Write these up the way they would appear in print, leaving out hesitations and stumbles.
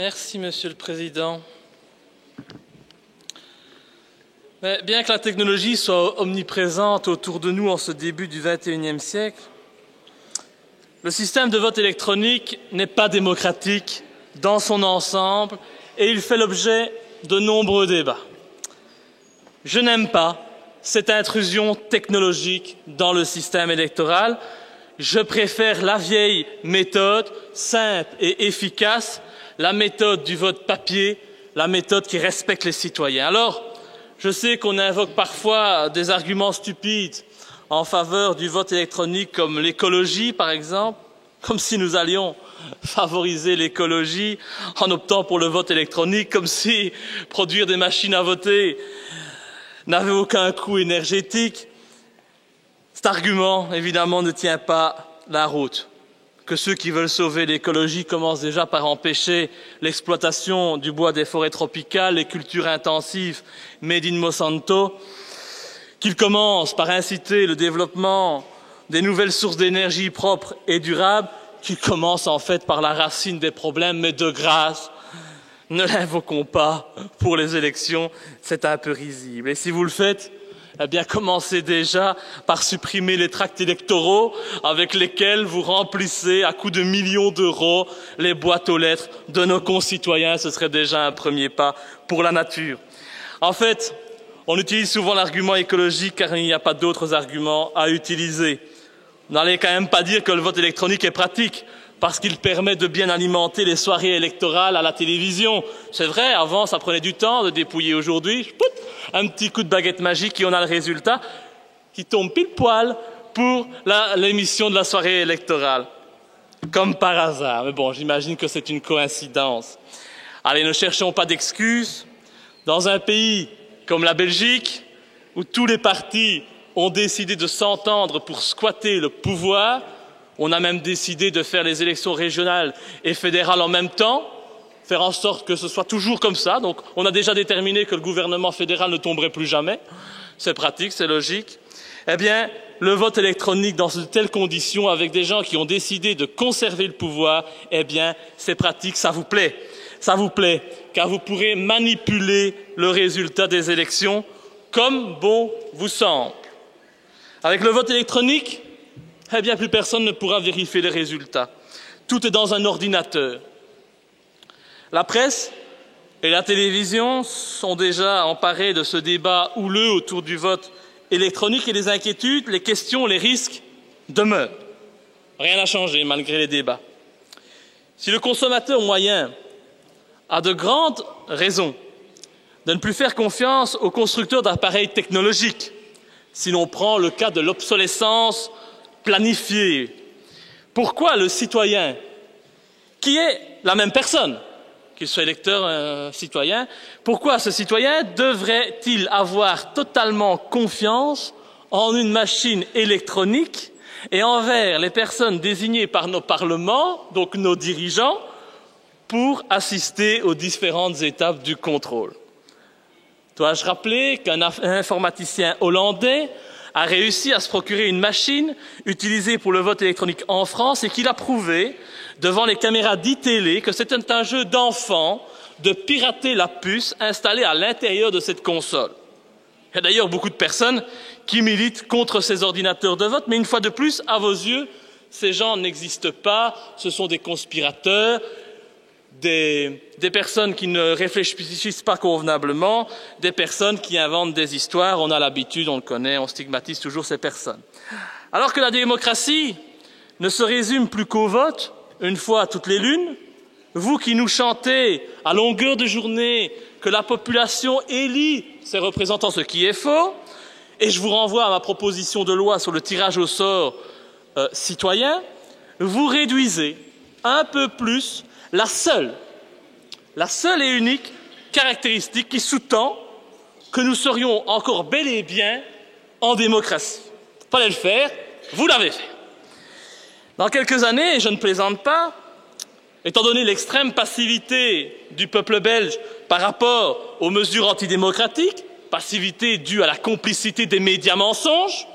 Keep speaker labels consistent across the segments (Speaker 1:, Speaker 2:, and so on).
Speaker 1: Merci, Monsieur le Président. Mais bien que la technologie soit omniprésente autour de nous en ce début du XXIe siècle, le système de vote électronique n'est pas démocratique dans son ensemble et il fait l'objet de nombreux débats. Je n'aime pas cette intrusion technologique dans le système électoral. Je préfère la vieille méthode, simple et efficace, la méthode du vote papier, la méthode qui respecte les citoyens. Alors, je sais qu'on invoque parfois des arguments stupides en faveur du vote électronique comme l'écologie, par exemple, comme si nous allions favoriser l'écologie en optant pour le vote électronique, comme si produire des machines à voter n'avait aucun coût énergétique. Cet argument, évidemment, ne tient pas la route. Que ceux qui veulent sauver l'écologie commencent déjà par empêcher l'exploitation du bois des forêts tropicales, les cultures intensives made in Monsanto, qu'ils commencent par inciter le développement des nouvelles sources d'énergie propres et durables, qu'ils commencent en fait par la racine des problèmes, mais de grâce, ne l'invoquons pas pour les élections, c'est un peu risible. Et si vous le faites, eh bien, commencez déjà par supprimer les tracts électoraux avec lesquels vous remplissez à coups de millions d'euros les boîtes aux lettres de nos concitoyens. Ce serait déjà un premier pas pour la nature. En fait, on utilise souvent l'argument écologique car il n'y a pas d'autres arguments à utiliser. Vous n'allez quand même pas dire que le vote électronique est pratique parce qu'il permet de bien alimenter les soirées électorales à la télévision. C'est vrai, avant, ça prenait du temps de dépouiller. Aujourd'hui, un petit coup de baguette magique et on a le résultat qui tombe pile poil pour l'émission de la soirée électorale. Comme par hasard. Mais bon, j'imagine que c'est une coïncidence. Allez, ne cherchons pas d'excuses. Dans un pays comme la Belgique, où tous les partis ont décidé de s'entendre pour squatter le pouvoir, on a même décidé de faire les élections régionales et fédérales en même temps, faire en sorte que ce soit toujours comme ça. Donc on a déjà déterminé que le gouvernement fédéral ne tomberait plus jamais. C'est pratique, c'est logique. Eh bien, le vote électronique dans de telles conditions, avec des gens qui ont décidé de conserver le pouvoir, eh bien, c'est pratique, ça vous plaît. Ça vous plaît, car vous pourrez manipuler le résultat des élections comme bon vous semble. Avec le vote électronique, eh bien, plus personne ne pourra vérifier les résultats. Tout est dans un ordinateur. La presse et la télévision sont déjà emparées de ce débat houleux autour du vote électronique et les inquiétudes, les questions, les risques demeurent. Rien n'a changé malgré les débats. Si le consommateur moyen a de grandes raisons de ne plus faire confiance aux constructeurs d'appareils technologiques, si l'on prend le cas de l'obsolescence planifiée, pourquoi le citoyen, qui est la même personne, qu'il soit électeur, citoyen, pourquoi ce citoyen devrait-il avoir totalement confiance en une machine électronique et envers les personnes désignées par nos parlements, donc nos dirigeants, pour assister aux différentes étapes du contrôle? Dois-je rappeler qu'un informaticien hollandais a réussi à se procurer une machine utilisée pour le vote électronique en France et qu'il a prouvé devant les caméras d'e-télé que c'était un jeu d'enfant de pirater la puce installée à l'intérieur de cette console. Il y a d'ailleurs beaucoup de personnes qui militent contre ces ordinateurs de vote, mais une fois de plus, à vos yeux, ces gens n'existent pas, ce sont des conspirateurs, des personnes qui ne réfléchissent pas convenablement, des personnes qui inventent des histoires, on a l'habitude, on le connaît, on stigmatise toujours ces personnes. Alors que la démocratie ne se résume plus qu'au vote, une fois toutes les lunes, vous qui nous chantez à longueur de journée que la population élit ses représentants, ce qui est faux, et je vous renvoie à ma proposition de loi sur le tirage au sort citoyen, vous réduisez un peu plus la seule et unique caractéristique qui sous-tend que nous serions encore bel et bien en démocratie. Fallait le faire, vous l'avez fait. Dans quelques années, et je ne plaisante pas, étant donné l'extrême passivité du peuple belge par rapport aux mesures antidémocratiques, passivité due à la complicité des médias mensonges,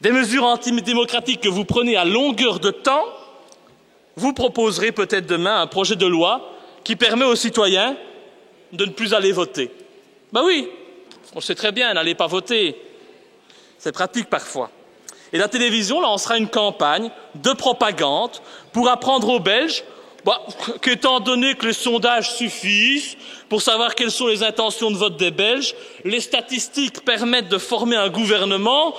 Speaker 1: des mesures antidémocratiques que vous prenez à longueur de temps, vous proposerez peut-être demain un projet de loi qui permet aux citoyens de ne plus aller voter. Ben oui, on sait très bien, n'allez pas voter. C'est pratique parfois. Et la télévision lancera une campagne de propagande pour apprendre aux Belges qu'étant donné que les sondages suffisent pour savoir quelles sont les intentions de vote des Belges, les statistiques permettent de former un gouvernement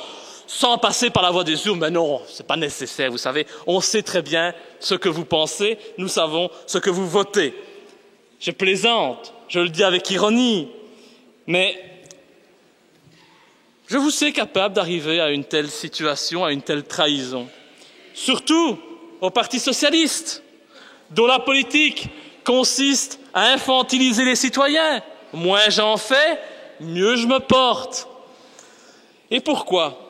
Speaker 1: sans passer par la voie des urnes. Mais non, ce n'est pas nécessaire, vous savez. On sait très bien ce que vous pensez, nous savons ce que vous votez. Je plaisante, je le dis avec ironie, mais je vous sais capable d'arriver à une telle situation, à une telle trahison. Surtout au Parti socialiste, dont la politique consiste à infantiliser les citoyens. Moins j'en fais, mieux je me porte. Et pourquoi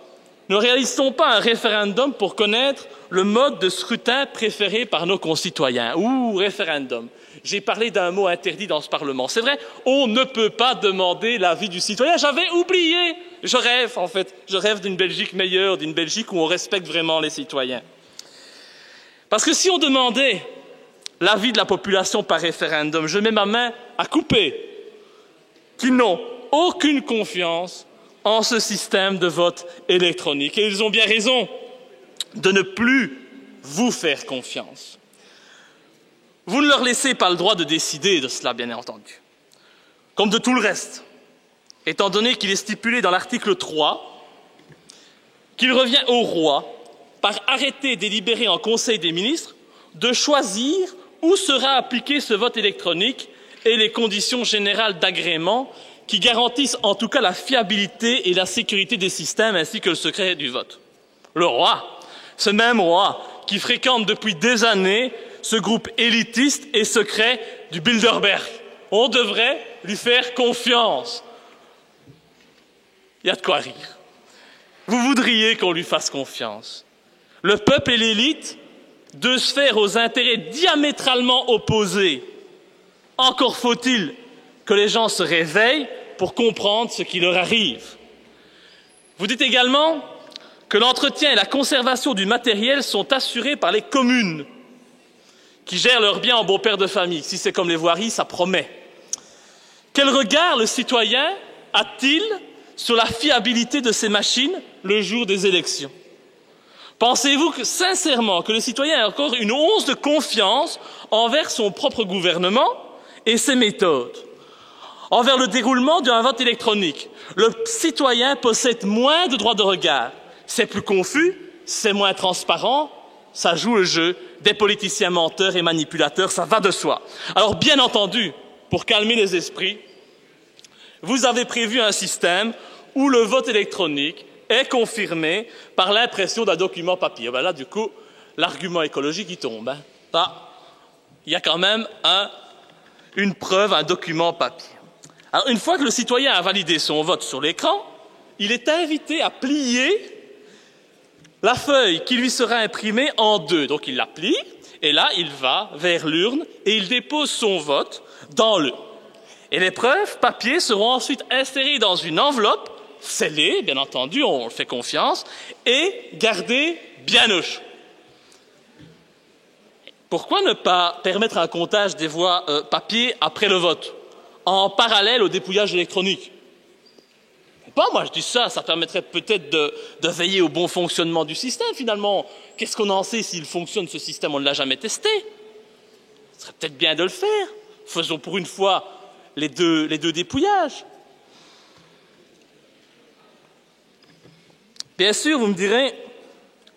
Speaker 1: ne réalise-t-on pas un référendum pour connaître le mode de scrutin préféré par nos concitoyens? Ouh, référendum. J'ai parlé d'un mot interdit dans ce Parlement. C'est vrai, on ne peut pas demander l'avis du citoyen. J'avais oublié. Je rêve, en fait. Je rêve d'une Belgique meilleure, d'une Belgique où on respecte vraiment les citoyens. Parce que si on demandait l'avis de la population par référendum, je mets ma main à couper qu'ils n'ont aucune confiance en ce système de vote électronique. Et ils ont bien raison de ne plus vous faire confiance. Vous ne leur laissez pas le droit de décider de cela, bien entendu, comme de tout le reste, étant donné qu'il est stipulé dans l'article 3 qu'il revient au roi, par arrêté délibéré en Conseil des ministres, de choisir où sera appliqué ce vote électronique et les conditions générales d'agrément qui garantissent en tout cas la fiabilité et la sécurité des systèmes ainsi que le secret du vote. Le roi, ce même roi qui fréquente depuis des années ce groupe élitiste et secret du Bilderberg. On devrait lui faire confiance. Il y a de quoi rire. Vous voudriez qu'on lui fasse confiance. Le peuple et l'élite, deux sphères aux intérêts diamétralement opposés. Encore faut-il que les gens se réveillent pour comprendre ce qui leur arrive. Vous dites également que l'entretien et la conservation du matériel sont assurés par les communes, qui gèrent leurs biens en bon père de famille. Si c'est comme les voiries, ça promet. Quel regard le citoyen a-t-il sur la fiabilité de ces machines le jour des élections? Pensez-vous sincèrement que le citoyen a encore une once de confiance envers son propre gouvernement et ses méthodes, envers le déroulement d'un vote électronique? Le citoyen possède moins de droits de regard. C'est plus confus, c'est moins transparent, ça joue le jeu des politiciens menteurs et manipulateurs, ça va de soi. Alors bien entendu, pour calmer les esprits, vous avez prévu un système où le vote électronique est confirmé par l'impression d'un document papier. Ben là, du coup, l'argument écologique, il tombe. Il y a quand même une preuve, un document papier. Alors, une fois que le citoyen a validé son vote sur l'écran, il est invité à plier la feuille qui lui sera imprimée en deux. Donc, il la plie, et là, il va vers l'urne et il dépose son vote dans l'urne. Et les preuves papier seront ensuite insérées dans une enveloppe, scellée, bien entendu, on fait confiance, et gardées bien au chaud. Pourquoi ne pas permettre un comptage des voix papier après le vote, en parallèle au dépouillage électronique? Pas, moi je dis ça, ça permettrait peut-être de veiller au bon fonctionnement du système finalement. Qu'est-ce qu'on en sait s'il fonctionne ce système? On ne l'a jamais testé. Ce serait peut-être bien de le faire. Faisons pour une fois les deux dépouillages. Bien sûr, vous me direz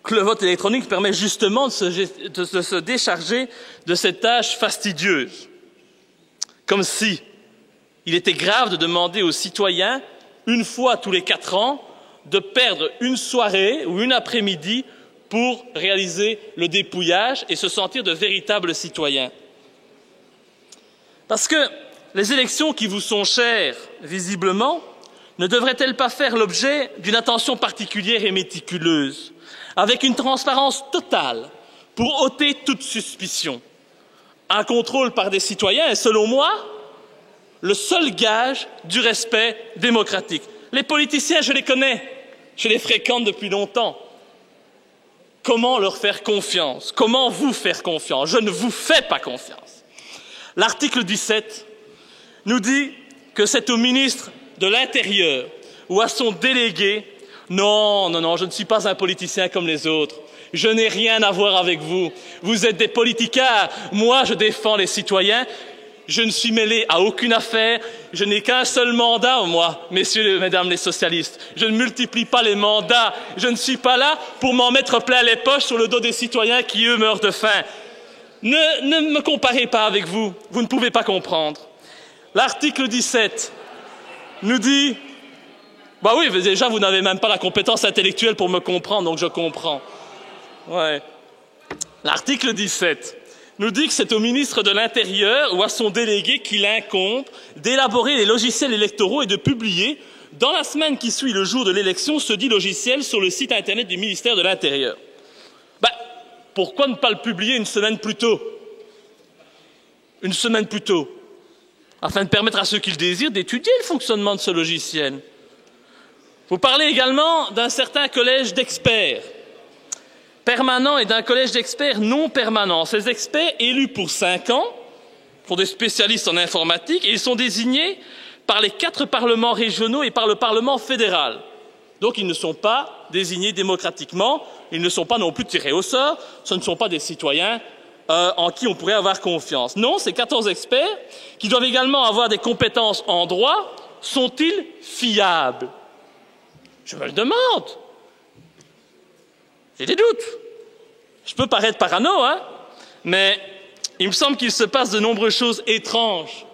Speaker 1: que le vote électronique permet justement de se décharger de cette tâche fastidieuse. Comme si il était grave de demander aux citoyens, une fois tous les 4 ans, de perdre une soirée ou une après-midi pour réaliser le dépouillage et se sentir de véritables citoyens. Parce que les élections qui vous sont chères, visiblement, ne devraient-elles pas faire l'objet d'une attention particulière et méticuleuse, avec une transparence totale pour ôter toute suspicion? Un contrôle par des citoyens est, selon moi, le seul gage du respect démocratique. Les politiciens, je les connais, je les fréquente depuis longtemps. Comment leur faire confiance? Comment vous faire confiance? Je ne vous fais pas confiance. L'article 17 nous dit que c'est au ministre de l'Intérieur ou à son délégué. Non, non, non, je ne suis pas un politicien comme les autres. Je n'ai rien à voir avec vous. Vous êtes des politicards. Moi, je défends les citoyens. Je ne suis mêlé à aucune affaire. Je n'ai qu'un seul mandat, moi, messieurs et mesdames les socialistes. Je ne multiplie pas les mandats. Je ne suis pas là pour m'en mettre plein les poches sur le dos des citoyens qui, eux, meurent de faim. Ne me comparez pas avec vous. Vous ne pouvez pas comprendre. L'article 17 nous dit... Bah oui, mais déjà, vous n'avez même pas la compétence intellectuelle pour me comprendre, donc je comprends. Ouais. L'article 17 nous dit que c'est au ministre de l'Intérieur ou à son délégué qu'il incombe d'élaborer les logiciels électoraux et de publier, dans la semaine qui suit le jour de l'élection, ce dit logiciel sur le site internet du ministère de l'Intérieur. Ben, pourquoi ne pas le publier une semaine plus tôt? Une semaine plus tôt, afin de permettre à ceux qui le désirent d'étudier le fonctionnement de ce logiciel. Vous parlez également d'un certain collège d'experts permanents et d'un collège d'experts non permanents. Ces experts, élus pour 5 ans, sont des spécialistes en informatique et ils sont désignés par les 4 parlements régionaux et par le Parlement fédéral. Donc ils ne sont pas désignés démocratiquement, ils ne sont pas non plus tirés au sort, ce ne sont pas des citoyens en qui on pourrait avoir confiance. Non, ces 14 experts, qui doivent également avoir des compétences en droit, sont-ils fiables? Je me le demande. J'ai des doutes. Je peux paraître parano, hein, mais il me semble qu'il se passe de nombreuses choses étranges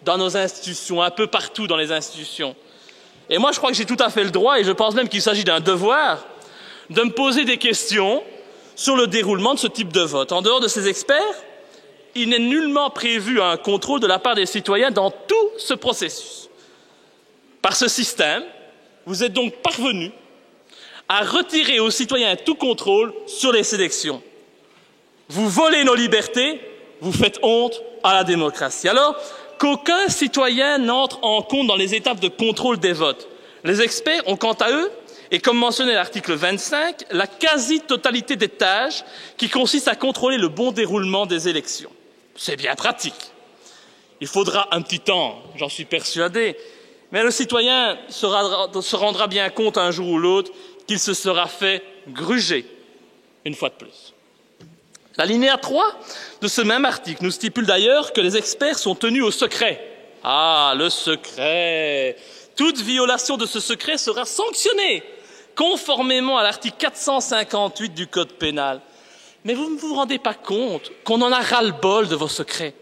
Speaker 1: dans nos institutions, un peu partout dans les institutions. Et moi, je crois que j'ai tout à fait le droit, et je pense même qu'il s'agit d'un devoir, de me poser des questions sur le déroulement de ce type de vote. En dehors de ces experts, il n'est nullement prévu un contrôle de la part des citoyens dans tout ce processus. Par ce système, vous êtes donc parvenus à retirer aux citoyens tout contrôle sur les élections. Vous volez nos libertés, vous faites honte à la démocratie. Alors qu'aucun citoyen n'entre en compte dans les étapes de contrôle des votes. Les experts ont quant à eux, et comme mentionné à l'article 25, la quasi-totalité des tâches qui consistent à contrôler le bon déroulement des élections. C'est bien pratique. Il faudra un petit temps, j'en suis persuadé, mais le citoyen se rendra bien compte un jour ou l'autre qu'il se sera fait gruger, une fois de plus. L'alinéa 3 de ce même article nous stipule d'ailleurs que les experts sont tenus au secret. Ah, le secret! Toute violation de ce secret sera sanctionnée, conformément à l'article 458 du Code pénal. Mais vous ne vous rendez pas compte qu'on en a ras-le-bol de vos secrets.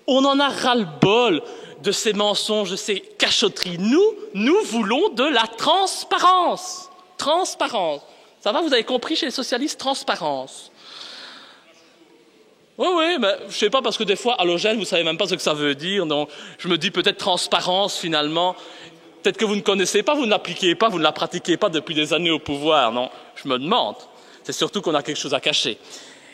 Speaker 1: On en a ras-le-bol de ces mensonges, de ces cachotteries. Nous voulons de la transparence. Transparence. Ça va, vous avez compris chez les socialistes, transparence. Oui, mais je ne sais pas, parce que des fois, halogène, vous ne savez même pas ce que ça veut dire. Donc, je me dis peut-être transparence, finalement. Peut-être que vous ne connaissez pas, vous ne l'appliquez pas, vous ne la pratiquez pas depuis des années au pouvoir. Non, je me demande. C'est surtout qu'on a quelque chose à cacher.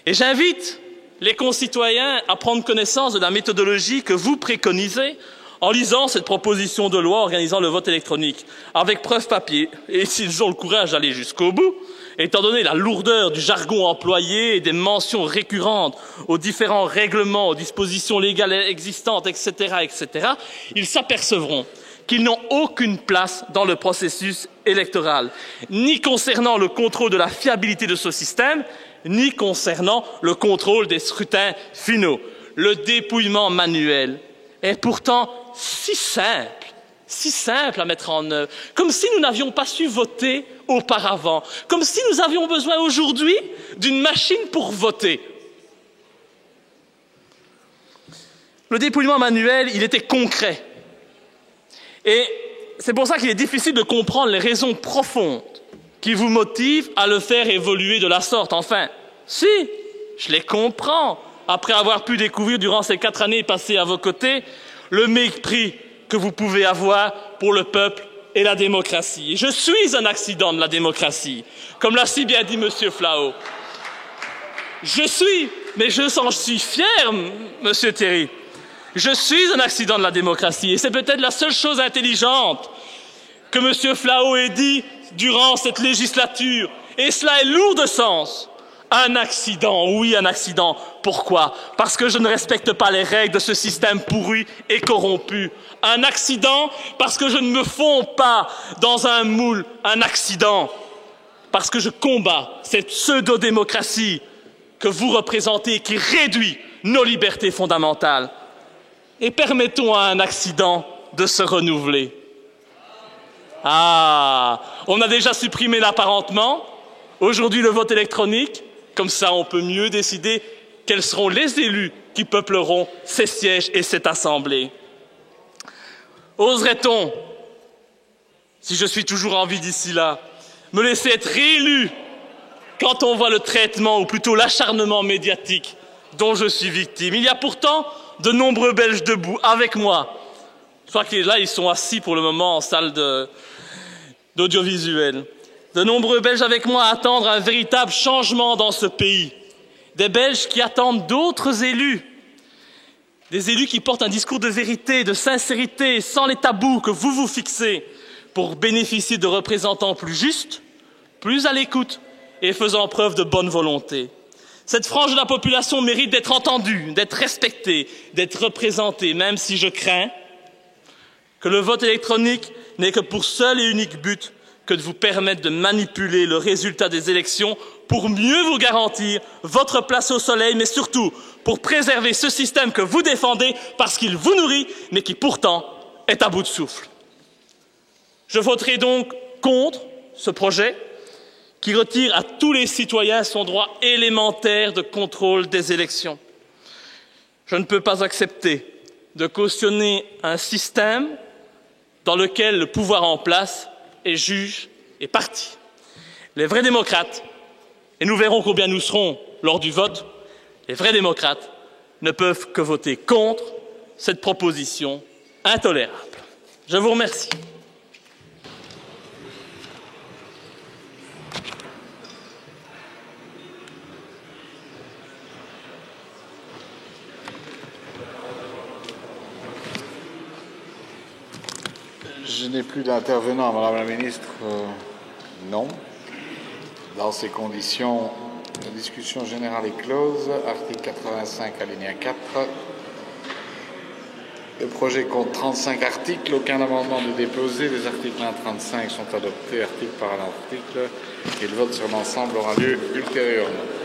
Speaker 1: Et j'invite les concitoyens à prendre connaissance de la méthodologie que vous préconisez en lisant cette proposition de loi organisant le vote électronique, avec preuve papier, et s'ils ont le courage d'aller jusqu'au bout, étant donné la lourdeur du jargon employé et des mentions récurrentes aux différents règlements, aux dispositions légales existantes, etc., ils s'apercevront qu'ils n'ont aucune place dans le processus électoral, ni concernant le contrôle de la fiabilité de ce système, ni concernant le contrôle des scrutins finaux. Le dépouillement manuel est pourtant si simple à mettre en œuvre, comme si nous n'avions pas su voter auparavant, comme si nous avions besoin aujourd'hui d'une machine pour voter. Le dépouillement manuel, il était concret. Et c'est pour ça qu'il est difficile de comprendre les raisons profondes qui vous motivent à le faire évoluer de la sorte. Enfin, si, je les comprends, après avoir pu découvrir durant ces 4 années passées à vos côtés le mépris que vous pouvez avoir pour le peuple et la démocratie. Et je suis un accident de la démocratie, comme l'a si bien dit M. Flao. Je suis, mais je suis fier, M. Théry. Je suis un accident de la démocratie, et c'est peut-être la seule chose intelligente que M. Flao ait dit durant cette législature, et cela est lourd de sens. Un accident, oui, un accident. Pourquoi? Parce que je ne respecte pas les règles de ce système pourri et corrompu. Un accident parce que je ne me fonds pas dans un moule. Un accident parce que je combats cette pseudo-démocratie que vous représentez, qui réduit nos libertés fondamentales. Et permettons à un accident de se renouveler. Ah, on a déjà supprimé l'apparentement. Aujourd'hui, le vote électronique. Comme ça, on peut mieux décider quels seront les élus qui peupleront ces sièges et cette assemblée. Oserait-on, si je suis toujours en vie d'ici là, me laisser être réélu quand on voit le traitement, ou plutôt l'acharnement médiatique dont je suis victime? Il y a pourtant de nombreux Belges debout avec moi. Je crois que là, ils sont assis pour le moment en salle d'audiovisuel. De nombreux Belges avec moi à attendre un véritable changement dans ce pays. Des Belges qui attendent d'autres élus. Des élus qui portent un discours de vérité, de sincérité, sans les tabous que vous vous fixez, pour bénéficier de représentants plus justes, plus à l'écoute et faisant preuve de bonne volonté. Cette frange de la population mérite d'être entendue, d'être respectée, d'être représentée, même si je crains que le vote électronique n'ait que pour seul et unique but que de vous permettre de manipuler le résultat des élections pour mieux vous garantir votre place au soleil, mais surtout pour préserver ce système que vous défendez parce qu'il vous nourrit, mais qui pourtant est à bout de souffle. Je voterai donc contre ce projet qui retire à tous les citoyens son droit élémentaire de contrôle des élections. Je ne peux pas accepter de cautionner un système dans lequel le pouvoir en place est juge et parti. Les vrais démocrates, et nous verrons combien nous serons lors du vote, les vrais démocrates ne peuvent que voter contre cette proposition intolérable. Je vous remercie.
Speaker 2: Je n'ai plus d'intervenants, Madame la Ministre. Non. Dans ces conditions, la discussion générale est close. Article 85, alinéa 4. Le projet compte 35 articles, aucun amendement n'est déposé. Les articles 1 à 35 sont adoptés, article par article, et le vote sur l'ensemble aura lieu ultérieurement.